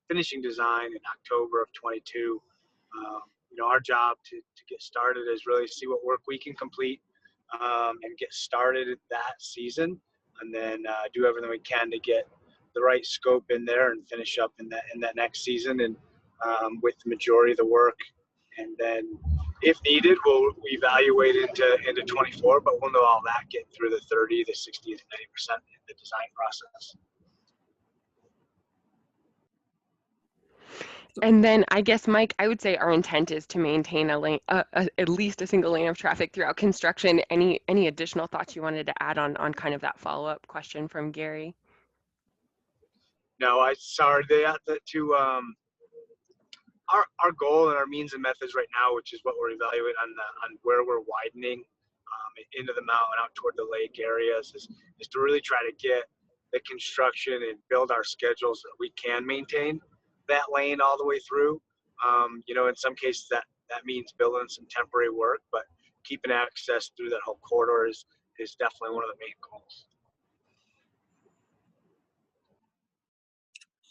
finishing design in October of 22, our job to get started is really see what work we can complete and get started that season, and then do everything we can to get the right scope in there and finish up in that next season, and with the majority of the work. And then if needed, we'll evaluate into 24, but we'll know all that getting through the 30, the 60, to 90% in the design process. And then I guess, Mike, I would say our intent is to maintain a lane, at least a single lane of traffic throughout construction. Any additional thoughts you wanted to add on kind of that follow-up question from Gary? No, our goal and our means and methods right now, which is what we're evaluating on where we're widening into the mountain out toward the lake areas, is to really try to get the construction and build our schedules so that we can maintain that lane all the way through. In some cases that means building some temporary work, but keeping access through that whole corridor is definitely one of the main goals.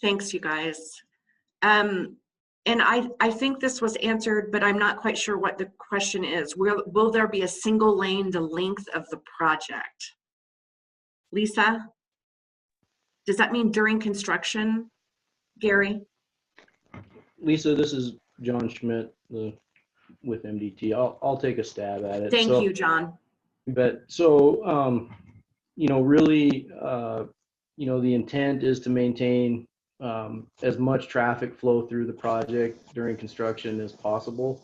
Thanks, you guys. And I think this was answered, but I'm not quite sure what the question is. Will there be a single lane the length of the project? Lisa, does that mean during construction? Gary? Lisa, this is John Schmidt with MDT. I'll take a stab at it. Thank you, John. But so, really, the intent is to maintain as much traffic flow through the project during construction as possible.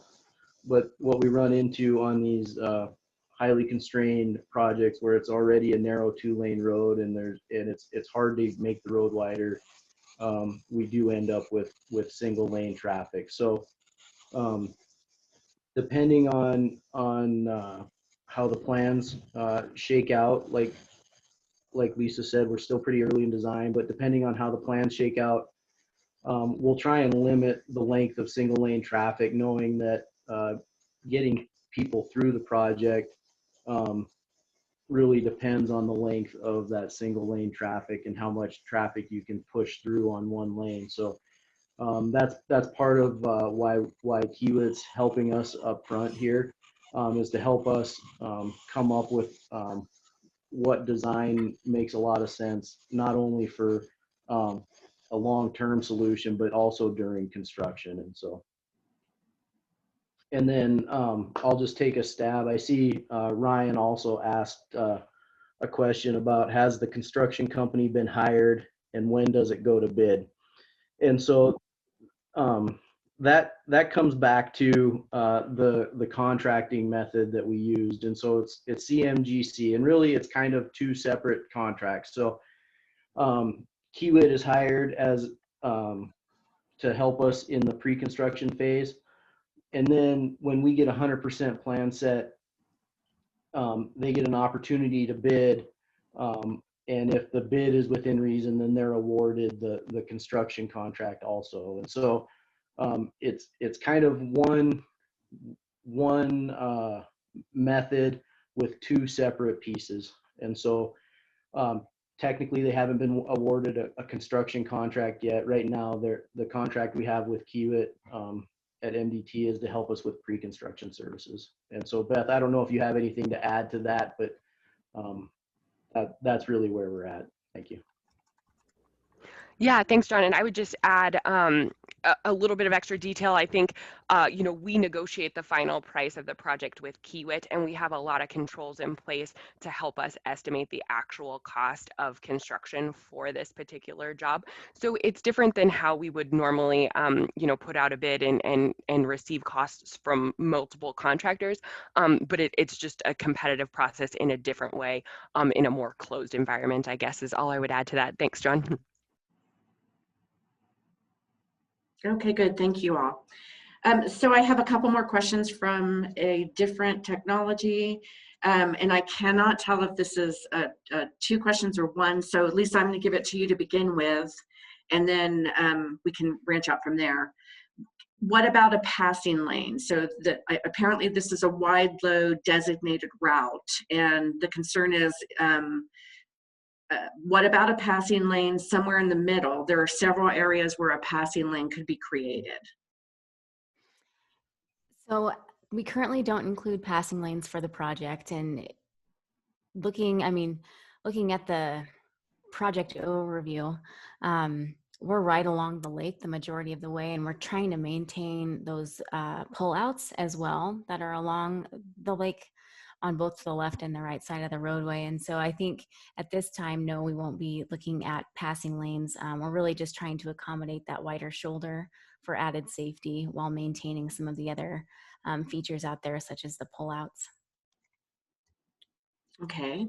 But what we run into on these highly constrained projects where it's already a narrow 2-lane road and it's hard to make the road wider, we do end up with single lane traffic. So depending on how the plans shake out, like Lisa said, we're still pretty early in design, but depending on how the plans shake out, we'll try and limit the length of single lane traffic, knowing that getting people through the project really depends on the length of that single lane traffic and how much traffic you can push through on one lane. So that's part of why Kiewit's helping us up front here, is to help us come up with what design makes a lot of sense, not only for a long-term solution, but also during construction. And then I'll just take a stab. I see Ryan also asked a question about, has the construction company been hired and when does it go to bid? And so that comes back to the contracting method that we used. And so it's CMGC, and really it's kind of two separate contracts. So Kiewit is hired as to help us in the pre-construction phase. And then when we get 100% plan set, they get an opportunity to bid and if the bid is within reason, then they're awarded the construction contract also. And so it's kind of one method with two separate pieces. And so technically they haven't been awarded a construction contract yet. Right now, the contract we have with Kiewit at MDT is to help us with pre-construction services. And so Beth, I don't know if you have anything to add to that, but that's really where we're at. Thank you. Yeah, thanks, John. And I would just add a little bit of extra detail. I think, we negotiate the final price of the project with Kiewit, and we have a lot of controls in place to help us estimate the actual cost of construction for this particular job. So it's different than how we would normally, put out a bid and receive costs from multiple contractors. But it's just a competitive process in a different way, in a more closed environment, I guess, is all I would add to that. Thanks, John. Okay, good. Thank you all. So I have a couple more questions from a different technology, and I cannot tell if this is two questions or one. So at least I'm going to give it to you to begin with, and then we can branch out from there. What about a passing lane? So apparently this is a wide load designated route, and the concern is, what about a passing lane somewhere in the middle? There are several areas where a passing lane could be created. So we currently don't include passing lanes for the project, and looking at the project overview, we're right along the lake the majority of the way, and we're trying to maintain those pullouts as well that are along the lake on both the left and the right side of the roadway. And so I think at this time, no, we won't be looking at passing lanes. We're really just trying to accommodate that wider shoulder for added safety while maintaining some of the other features out there, such as the pullouts. Okay.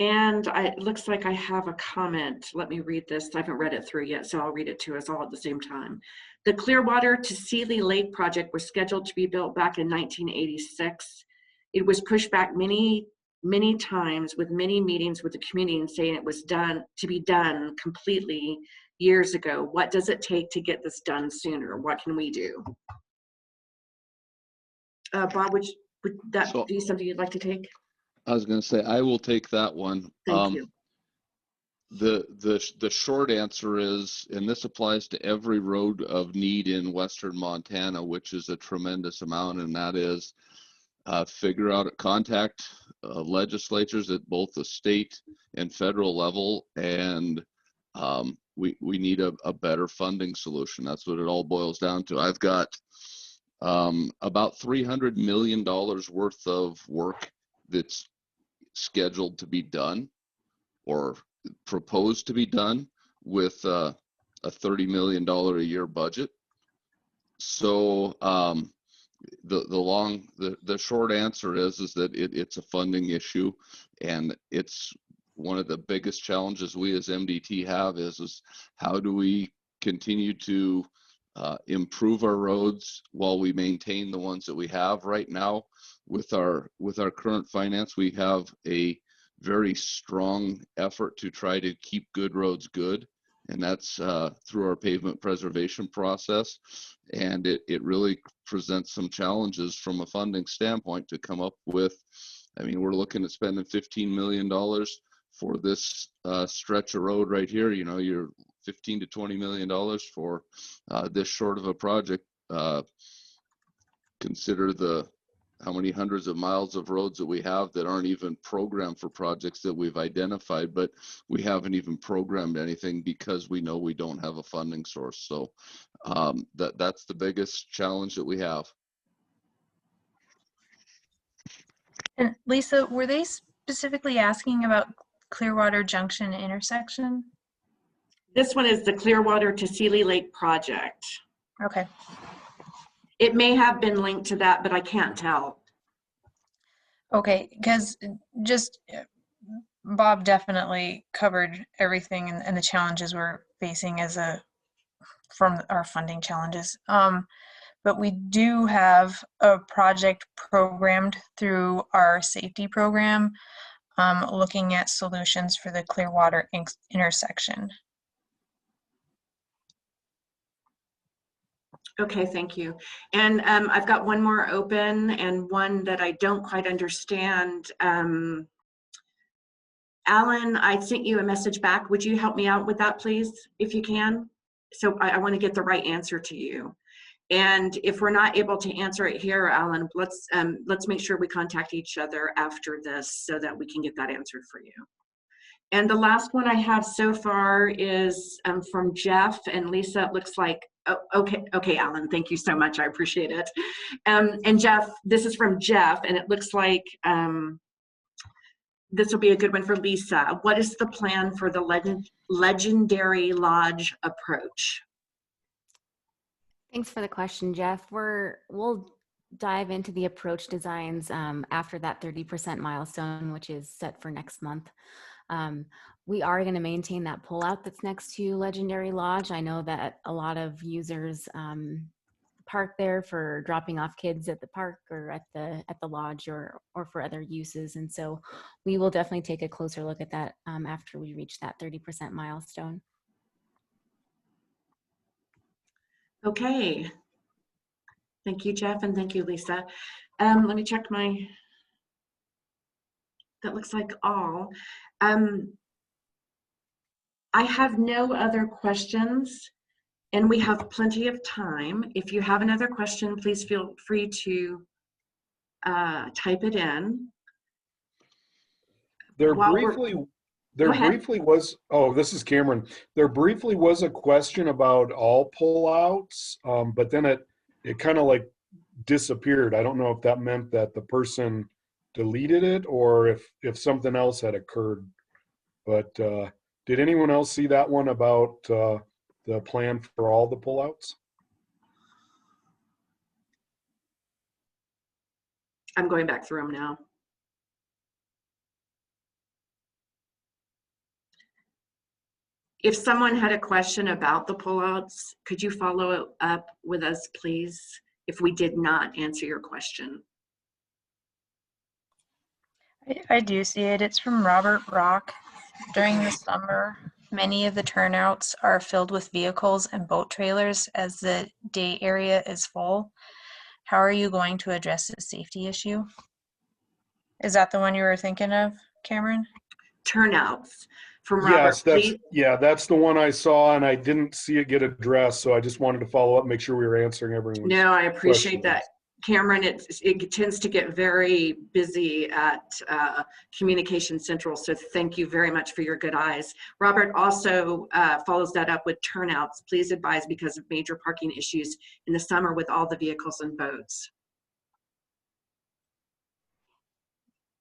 And it looks like I have a comment. Let me read this. I haven't read it through yet, so I'll read it to us all at the same time. The Clearwater to Sealy Lake project was scheduled to be built back in 1986. It was pushed back many times with many meetings with the community and saying it was done to be done completely years ago. What does it take to get this done sooner? What can we do? Bob, would that be something you'd like to take? I was going to say, I will take that one. Thank you. The short answer is, and this applies to every road of need in Western Montana, which is a tremendous amount, and that is contact legislatures at both the state and federal level, and we need a better funding solution. That's what it all boils down to. I've got about $300 million worth of work that's scheduled to be done or proposed to be done with a $30 million a year budget. So the short answer is that it's a funding issue, and it's one of the biggest challenges we as MDT have is how do we continue to improve our roads while we maintain the ones that we have right now. With our current finance, we have a very strong effort to try to keep good roads good, and that's through our pavement preservation process. And it really presents some challenges from a funding standpoint to come up with. I mean, we're looking at spending $15 million for this stretch of road right here. You know, you're $15 to $20 million for this short of a project. Consider how many hundreds of miles of roads that we have that aren't even programmed for projects that we've identified, but we haven't even programmed anything because we know we don't have a funding source. So that's the biggest challenge that we have. And Lisa, were they specifically asking about Clearwater Junction intersection? This one is the Clearwater to Sealy Lake project. Okay. It may have been linked to that, but I can't tell. Okay, because just Bob definitely covered everything and the challenges we're facing from our funding challenges. but we do have a project programmed through our safety program, looking at solutions for the Clearwater intersection. Okay, thank you. And I've got one more open and one that I don't quite understand. Alan, I sent you a message back. Would you help me out with that, please, if you can? So I want to get the right answer to you. And if we're not able to answer it here, Alan, let's make sure we contact each other after this so that we can get that answered for you. And the last one I have so far is from Jeff and Lisa. It looks like, oh, okay, Alan, thank you so much. I appreciate it. And Jeff, this is from Jeff, and it looks like this will be a good one for Lisa. What is the plan for the legendary lodge approach? Thanks for the question, Jeff. We'll dive into the approach designs after that 30% milestone, which is set for next month. We are going to maintain that pullout that's next to Legendary Lodge. I know that a lot of users park there for dropping off kids at the park or at the lodge or for other uses, and so we will definitely take a closer look at that after we reach that 30% milestone. Okay. Thank you, Jeff, and thank you, Lisa. Let me check that looks like all. I have no other questions, and we have plenty of time. If you have another question, please feel free to type it in. There briefly was, oh, this is Cameron. There briefly was a question about all pullouts, but then it kind of like disappeared. I don't know if that meant that the person deleted it or if something else had occurred. But did anyone else see that one about the plan for all the pullouts? I'm going back through them now. If someone had a question about the pullouts, could you follow up with us, please, if we did not answer your question? I do see it. It's from Robert Rock. During the summer, many of the turnouts are filled with vehicles and boat trailers as the day area is full. How are you going to address this safety issue? Is that the one you were thinking of, Cameron? Turnouts from Robert. Yes, that's the one I saw, and I didn't see it get addressed, so I just wanted to follow up, make sure we were answering everyone's No, I appreciate questions. that. Cameron, it tends to get very busy at Communication Central, so thank you very much for your good eyes. Robert also follows that up with turnouts. Please advise because of major parking issues in the summer with all the vehicles and boats.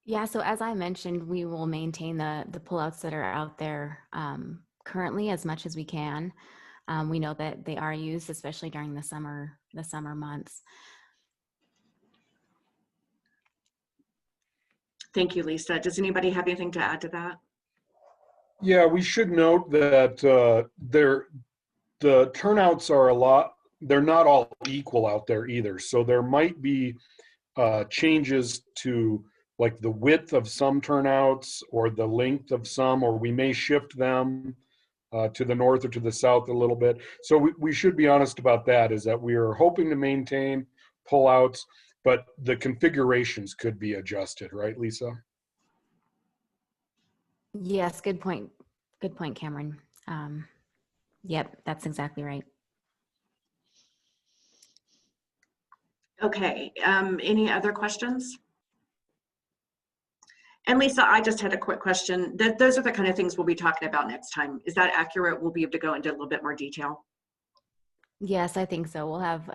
Yeah, so as I mentioned, we will maintain the pullouts that are out there currently as much as we can. We know that they are used, especially during the summer months. Thank you, Lisa. Does anybody have anything to add to that? Yeah, we should note that the turnouts are they're not all equal out there either. So there might be changes to like the width of some turnouts or the length of some, or we may shift them to the north or to the south a little bit. So we should be honest about that, is that we are hoping to maintain pullouts, but the configurations could be adjusted, right, Lisa? Yes, good point. Good point, Cameron. Yep, that's exactly right. Okay, any other questions? And Lisa, I just had a quick question. Those are the kind of things we'll be talking about next time. Is that accurate? We'll be able to go into a little bit more detail. Yes, I think so. We'll have,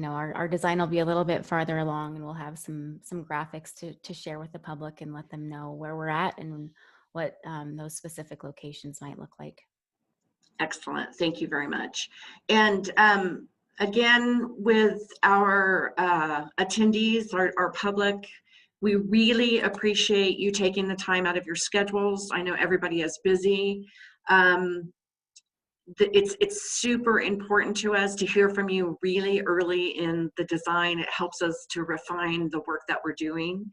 our design will be a little bit farther along, and we'll have some graphics to share with the public and let them know where we're at and what those specific locations might look like. Excellent. Thank you very much. And again, with our attendees, our public, we really appreciate you taking the time out of your schedules. I know everybody is busy. it's super important to us to hear from you really early in the design. It helps us to refine the work that we're doing.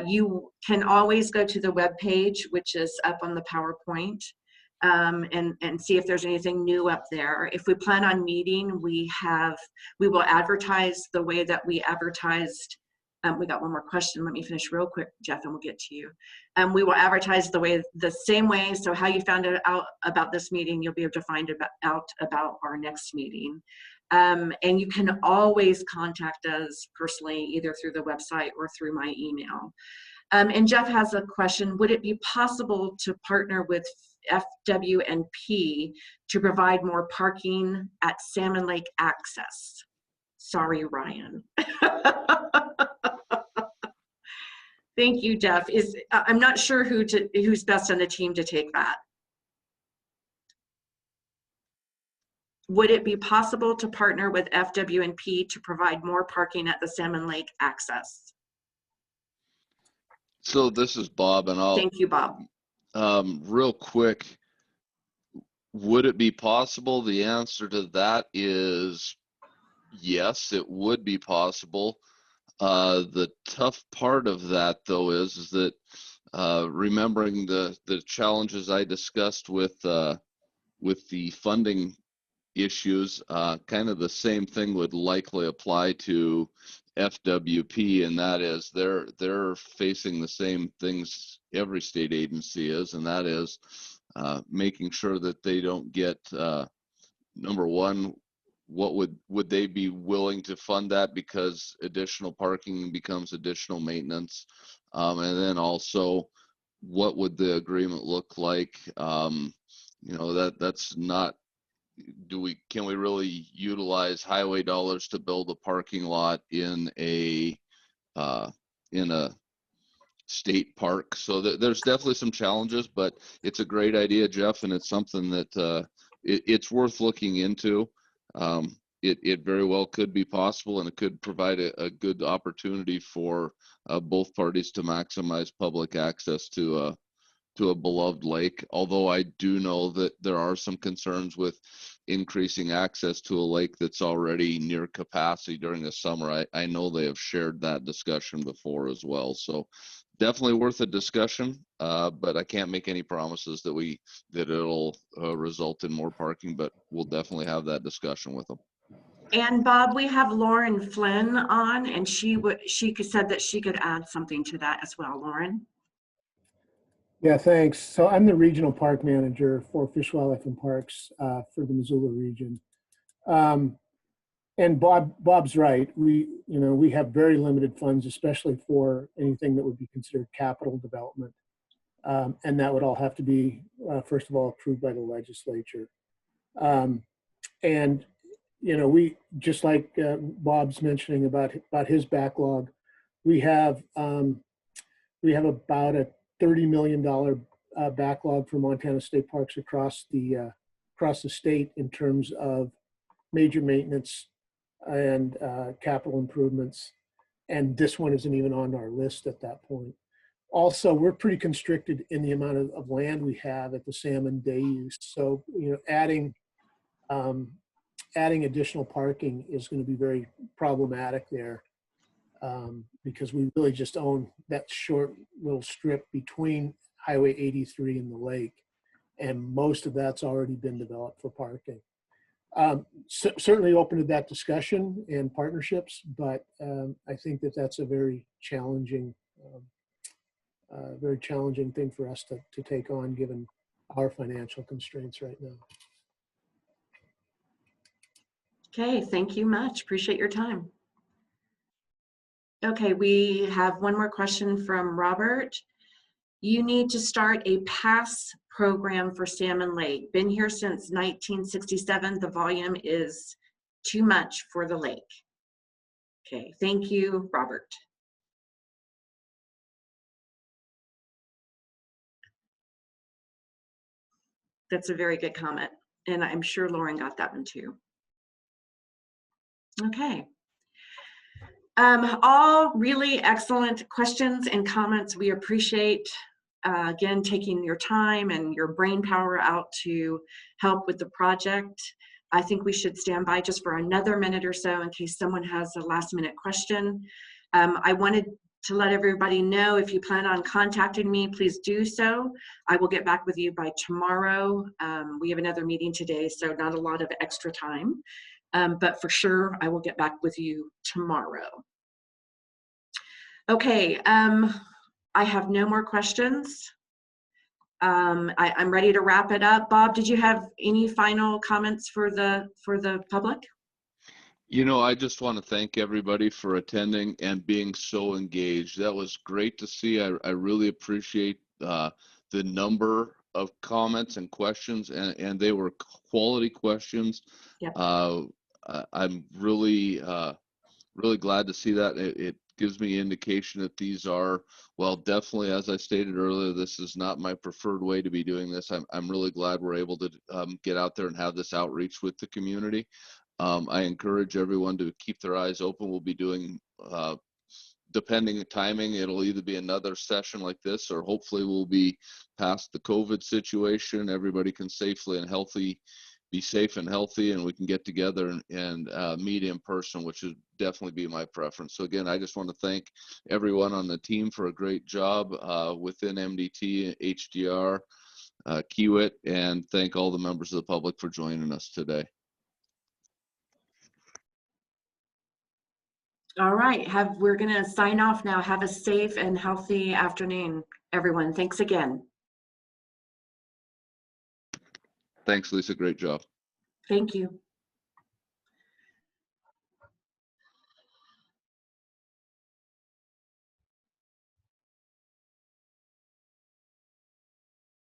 You can always go to the web page, which is up on the PowerPoint, and see if there's anything new up there. If we plan on meeting, we will advertise the way that we advertised. We got one more question. Let me finish real quick, Jeff, and we'll get to you. We will advertise the same way. So how you found out about this meeting, you'll be able to find out about our next meeting. And you can always contact us personally, either through the website or through my email. And Jeff has a question. Would it be possible to partner with FW&P to provide more parking at Salmon Lake access? Sorry, Ryan. Thank you, Jeff. I'm not sure who's best on the team to take that. Would it be possible to partner with FW&P to provide more parking at the Salmon Lake access? So this is Bob, and Thank you, Bob. Real quick, would it be possible? The answer to that is yes, it would be possible. The tough part of that, though, is that remembering the challenges I discussed with the funding issues, kind of the same thing would likely apply to FWP, and that is they're facing the same things every state agency is, and that is making sure that they don't get number one, what would they be willing to fund that, because additional parking becomes additional maintenance, and then also what would the agreement look like? You know, that's not, can we really utilize highway dollars to build a parking lot in a state park? So there's definitely some challenges, but it's a great idea, Jeff, and it's something that it's worth looking into. It very well could be possible, and it could provide a good opportunity for both parties to maximize public access to a beloved lake. Although I do know that there are some concerns with increasing access to a lake that's already near capacity during the summer. I know they have shared that discussion before as well. So definitely worth a discussion, but I can't make any promises that it'll result in more parking, but we'll definitely have that discussion with them. And Bob, we have Lauren Flynn on, and she said that she could add something to that as well. Lauren? Yeah, thanks. So I'm the regional park manager for Fish, Wildlife, and Parks for the Missoula region. And Bob's right. We have very limited funds, especially for anything that would be considered capital development. And that would all have to be, first of all, approved by the legislature. And, we, just like Bob's mentioning about his backlog, we have about a $30 million backlog for Montana State Parks across the state in terms of major maintenance and capital improvements. And this one isn't even on our list at that point. Also, we're pretty constricted in the amount of land we have at the Salmon day use. So, adding additional parking is going to be very problematic there. Because we really just own that short little strip between Highway 83 and the lake, and most of that's already been developed for parking. Certainly open to that discussion and partnerships, but I think that's a very challenging thing for us to take on, given our financial constraints right now. Okay, thank you much. Appreciate your time. Okay, we have one more question from Robert. You need to start a pass program for Salmon Lake. Been here since 1967. The volume is too much for the lake. Okay, thank you, Robert. That's a very good comment, and I'm sure Lauren got that one too. Okay. All really excellent questions and comments. We appreciate again, taking your time and your brain power out to help with the project. I think we should stand by just for another minute or so in case someone has a last minute question. I wanted to let everybody know, if you plan on contacting me, please do so. I will get back with you by tomorrow. We have another meeting today, so not a lot of extra time. But for sure, I will get back with you tomorrow. Okay, I have no more questions. I'm ready to wrap it up. Bob, did you have any final comments for the public? You know, I just want to thank everybody for attending and being so engaged. That was great to see. I really appreciate the number of comments and questions, and they were quality questions. Yep. I'm really glad to see that. It gives me indication that these are, well, definitely, as I stated earlier, this is not my preferred way to be doing this. I'm really glad we're able to get out there and have this outreach with the community. I encourage everyone to keep their eyes open. We'll be doing, depending on timing, it'll either be another session like this, or hopefully we'll be past the COVID situation. Everybody can safely and healthy, be safe and healthy, and we can get together and meet in person, which would definitely be my preference. So again, I just want to thank everyone on the team for a great job within MDT, HDR, Kiewit, and thank all the members of the public for joining us today. All right, we're gonna sign off now. Have a safe and healthy afternoon, everyone. Thanks again. Thanks, Lisa. Great job. Thank you.